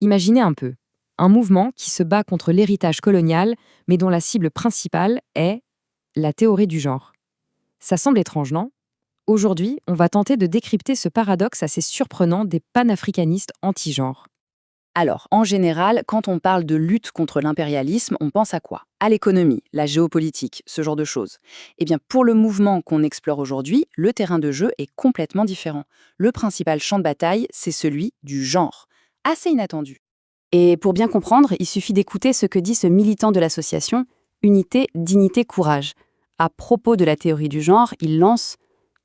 Imaginez un peu, un mouvement qui se bat contre l'héritage colonial, mais dont la cible principale est la théorie du genre. Ça semble étrange, non? Aujourd'hui, on va tenter de décrypter ce paradoxe assez surprenant des panafricanistes anti-genre. Alors, en général, quand on parle de lutte contre l'impérialisme, on pense à quoi? À l'économie, la géopolitique, ce genre de choses. Eh bien, pour le mouvement qu'on explore aujourd'hui, le terrain de jeu est complètement différent. Le principal champ de bataille, c'est celui du genre. Assez inattendu. Et pour bien comprendre, il suffit d'écouter ce que dit ce militant de l'association Unité, Dignité, Courage. À propos de la théorie du genre, il lance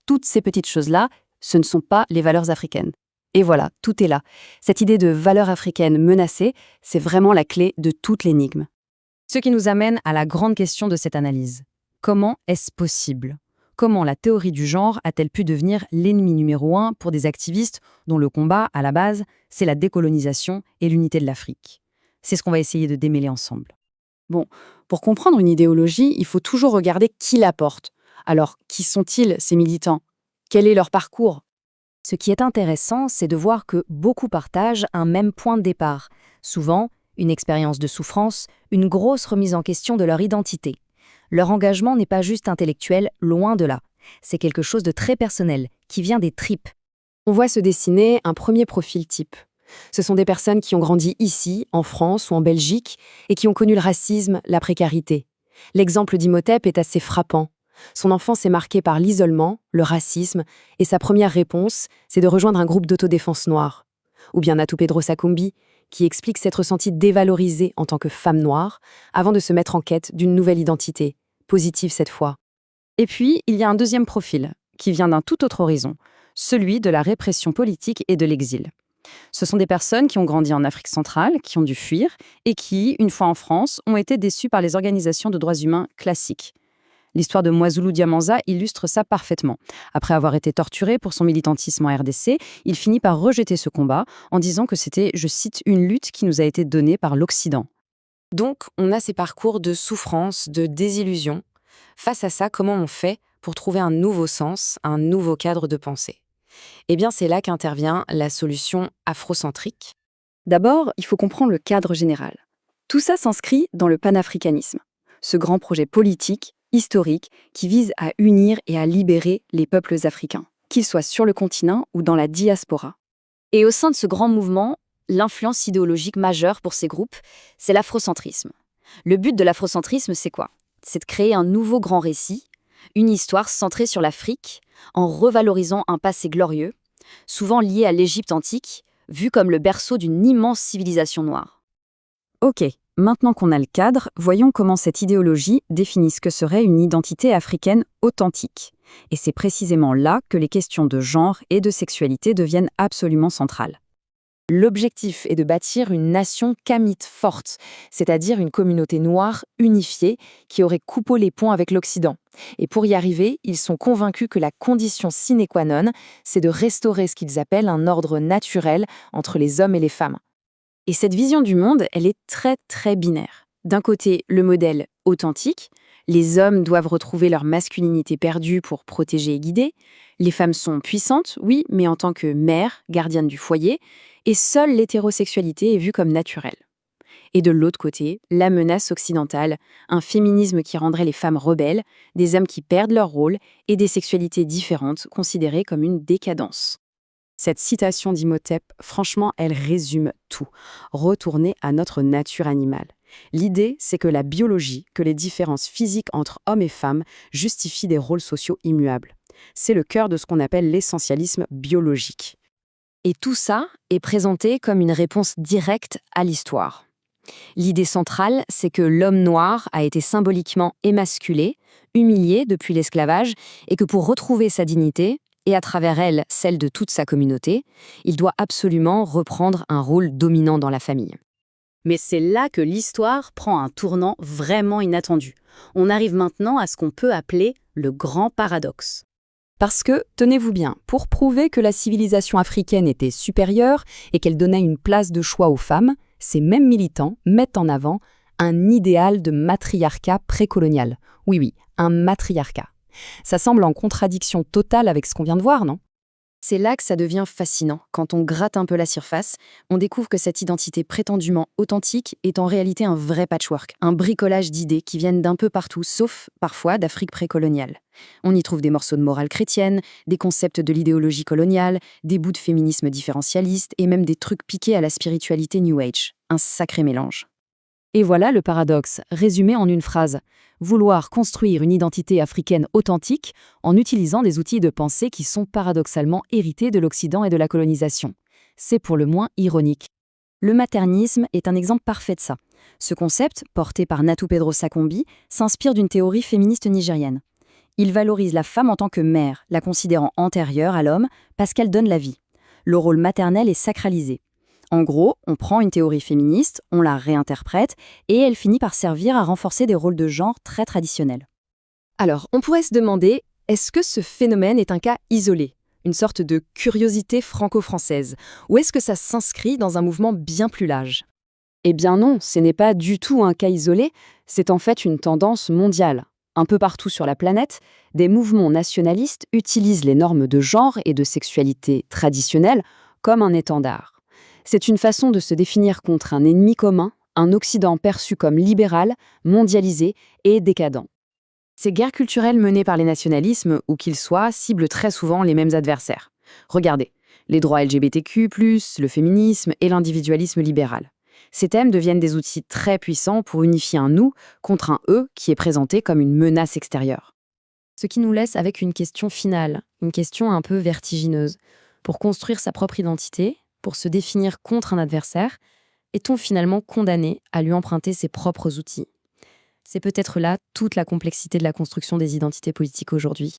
toutes ces petites choses-là, ce ne sont pas les valeurs africaines. Et voilà, tout est là. Cette idée de valeur africaine menacée, c'est vraiment la clé de toute l'énigme. Ce qui nous amène à la grande question de cette analyse. Comment est-ce possible? Comment la théorie du genre a-t-elle pu devenir l'ennemi numéro un pour des activistes dont le combat, à la base, c'est la décolonisation et l'unité de l'Afrique? C'est ce qu'on va essayer de démêler ensemble. Bon, pour comprendre une idéologie, il faut toujours regarder qui la porte. Alors, qui sont-ils, ces militants? Quel est leur parcours? Ce qui est intéressant, c'est de voir que beaucoup partagent un même point de départ. Souvent, une expérience de souffrance, une grosse remise en question de leur identité. Leur engagement n'est pas juste intellectuel, loin de là. C'est quelque chose de très personnel, qui vient des tripes. On voit se dessiner un premier profil type. Ce sont des personnes qui ont grandi ici, en France ou en Belgique, et qui ont connu le racisme, la précarité. L'exemple d'Imhotep est assez frappant. Son enfance est marquée par l'isolement, le racisme, et sa première réponse, c'est de rejoindre un groupe d'autodéfense noire. Ou bien Natou Pedro Sakumbi, qui explique s'être sentie dévalorisée en tant que femme noire, avant de se mettre en quête d'une nouvelle identité, positive cette fois. Et puis, il y a un deuxième profil, qui vient d'un tout autre horizon, celui de la répression politique et de l'exil. Ce sont des personnes qui ont grandi en Afrique centrale, qui ont dû fuir, et qui, une fois en France, ont été déçues par les organisations de droits humains classiques. L'histoire de Mwazulu Diamanza illustre ça parfaitement. Après avoir été torturé pour son militantisme en RDC, il finit par rejeter ce combat en disant que c'était, je cite, une lutte qui nous a été donnée par l'Occident. Donc, on a ces parcours de souffrance, de désillusion. Face à ça, comment on fait pour trouver un nouveau sens, un nouveau cadre de pensée? Eh bien, c'est là qu'intervient la solution afrocentrique. D'abord, il faut comprendre le cadre général. Tout ça s'inscrit dans le panafricanisme, ce grand projet politique, historique, qui vise à unir et à libérer les peuples africains, qu'ils soient sur le continent ou dans la diaspora. Et au sein de ce grand mouvement, l'influence idéologique majeure pour ces groupes, c'est l'afrocentrisme. Le but de l'afrocentrisme, c'est quoi? C'est de créer un nouveau grand récit, une histoire centrée sur l'Afrique, en revalorisant un passé glorieux, souvent lié à l'Égypte antique, vu comme le berceau d'une immense civilisation noire. Ok, maintenant qu'on a le cadre, voyons comment cette idéologie définit ce que serait une identité africaine authentique. Et c'est précisément là que les questions de genre et de sexualité deviennent absolument centrales. L'objectif est de bâtir une nation kamite forte, c'est-à-dire une communauté noire unifiée qui aurait coupé les ponts avec l'Occident. Et pour y arriver, ils sont convaincus que la condition sine qua non, c'est de restaurer ce qu'ils appellent un ordre naturel entre les hommes et les femmes. Et cette vision du monde, elle est très très binaire. D'un côté, le modèle authentique, les hommes doivent retrouver leur masculinité perdue pour protéger et guider, les femmes sont puissantes, oui, mais en tant que mères, gardiennes du foyer, et seule l'hétérosexualité est vue comme naturelle. Et de l'autre côté, la menace occidentale, un féminisme qui rendrait les femmes rebelles, des hommes qui perdent leur rôle et des sexualités différentes considérées comme une décadence. Cette citation d'Imhotep, franchement, elle résume tout. Retourner à notre nature animale. L'idée, c'est que la biologie, que les différences physiques entre hommes et femmes justifient des rôles sociaux immuables. C'est le cœur de ce qu'on appelle l'essentialisme biologique. Et tout ça est présenté comme une réponse directe à l'histoire. L'idée centrale, c'est que l'homme noir a été symboliquement émasculé, humilié depuis l'esclavage, et que pour retrouver sa dignité, et à travers elle, celle de toute sa communauté, il doit absolument reprendre un rôle dominant dans la famille. Mais c'est là que l'histoire prend un tournant vraiment inattendu. On arrive maintenant à ce qu'on peut appeler le grand paradoxe. Parce que, tenez-vous bien, pour prouver que la civilisation africaine était supérieure et qu'elle donnait une place de choix aux femmes, ces mêmes militants mettent en avant un idéal de matriarcat précolonial. Oui, un matriarcat. Ça semble en contradiction totale avec ce qu'on vient de voir, non? C'est là que ça devient fascinant. Quand on gratte un peu la surface, on découvre que cette identité prétendument authentique est en réalité un vrai patchwork, un bricolage d'idées qui viennent d'un peu partout, sauf parfois d'Afrique précoloniale. On y trouve des morceaux de morale chrétienne, des concepts de l'idéologie coloniale, des bouts de féminisme différentialiste et même des trucs piqués à la spiritualité New Age. Un sacré mélange. Et voilà le paradoxe, résumé en une phrase. Vouloir construire une identité africaine authentique en utilisant des outils de pensée qui sont paradoxalement hérités de l'Occident et de la colonisation. C'est pour le moins ironique. Le maternisme est un exemple parfait de ça. Ce concept, porté par Natou Pedro Sakombi, s'inspire d'une théorie féministe nigérienne. Il valorise la femme en tant que mère, la considérant antérieure à l'homme parce qu'elle donne la vie. Le rôle maternel est sacralisé. En gros, on prend une théorie féministe, on la réinterprète, et elle finit par servir à renforcer des rôles de genre très traditionnels. Alors, on pourrait se demander, est-ce que ce phénomène est un cas isolé, une sorte de curiosité franco-française, ou est-ce que ça s'inscrit dans un mouvement bien plus large? Eh bien non, ce n'est pas du tout un cas isolé, c'est en fait une tendance mondiale. Un peu partout sur la planète, des mouvements nationalistes utilisent les normes de genre et de sexualité traditionnelles comme un étendard. C'est une façon de se définir contre un ennemi commun, un Occident perçu comme libéral, mondialisé et décadent. Ces guerres culturelles menées par les nationalismes, où qu'ils soient, ciblent très souvent les mêmes adversaires. Regardez, les droits LGBTQ+, le féminisme et l'individualisme libéral. Ces thèmes deviennent des outils très puissants pour unifier un nous contre un eux qui est présenté comme une menace extérieure. Ce qui nous laisse avec une question finale, une question un peu vertigineuse. Pour construire sa propre identité, pour se définir contre un adversaire, est-on finalement condamné à lui emprunter ses propres outils? C'est peut-être là toute la complexité de la construction des identités politiques aujourd'hui.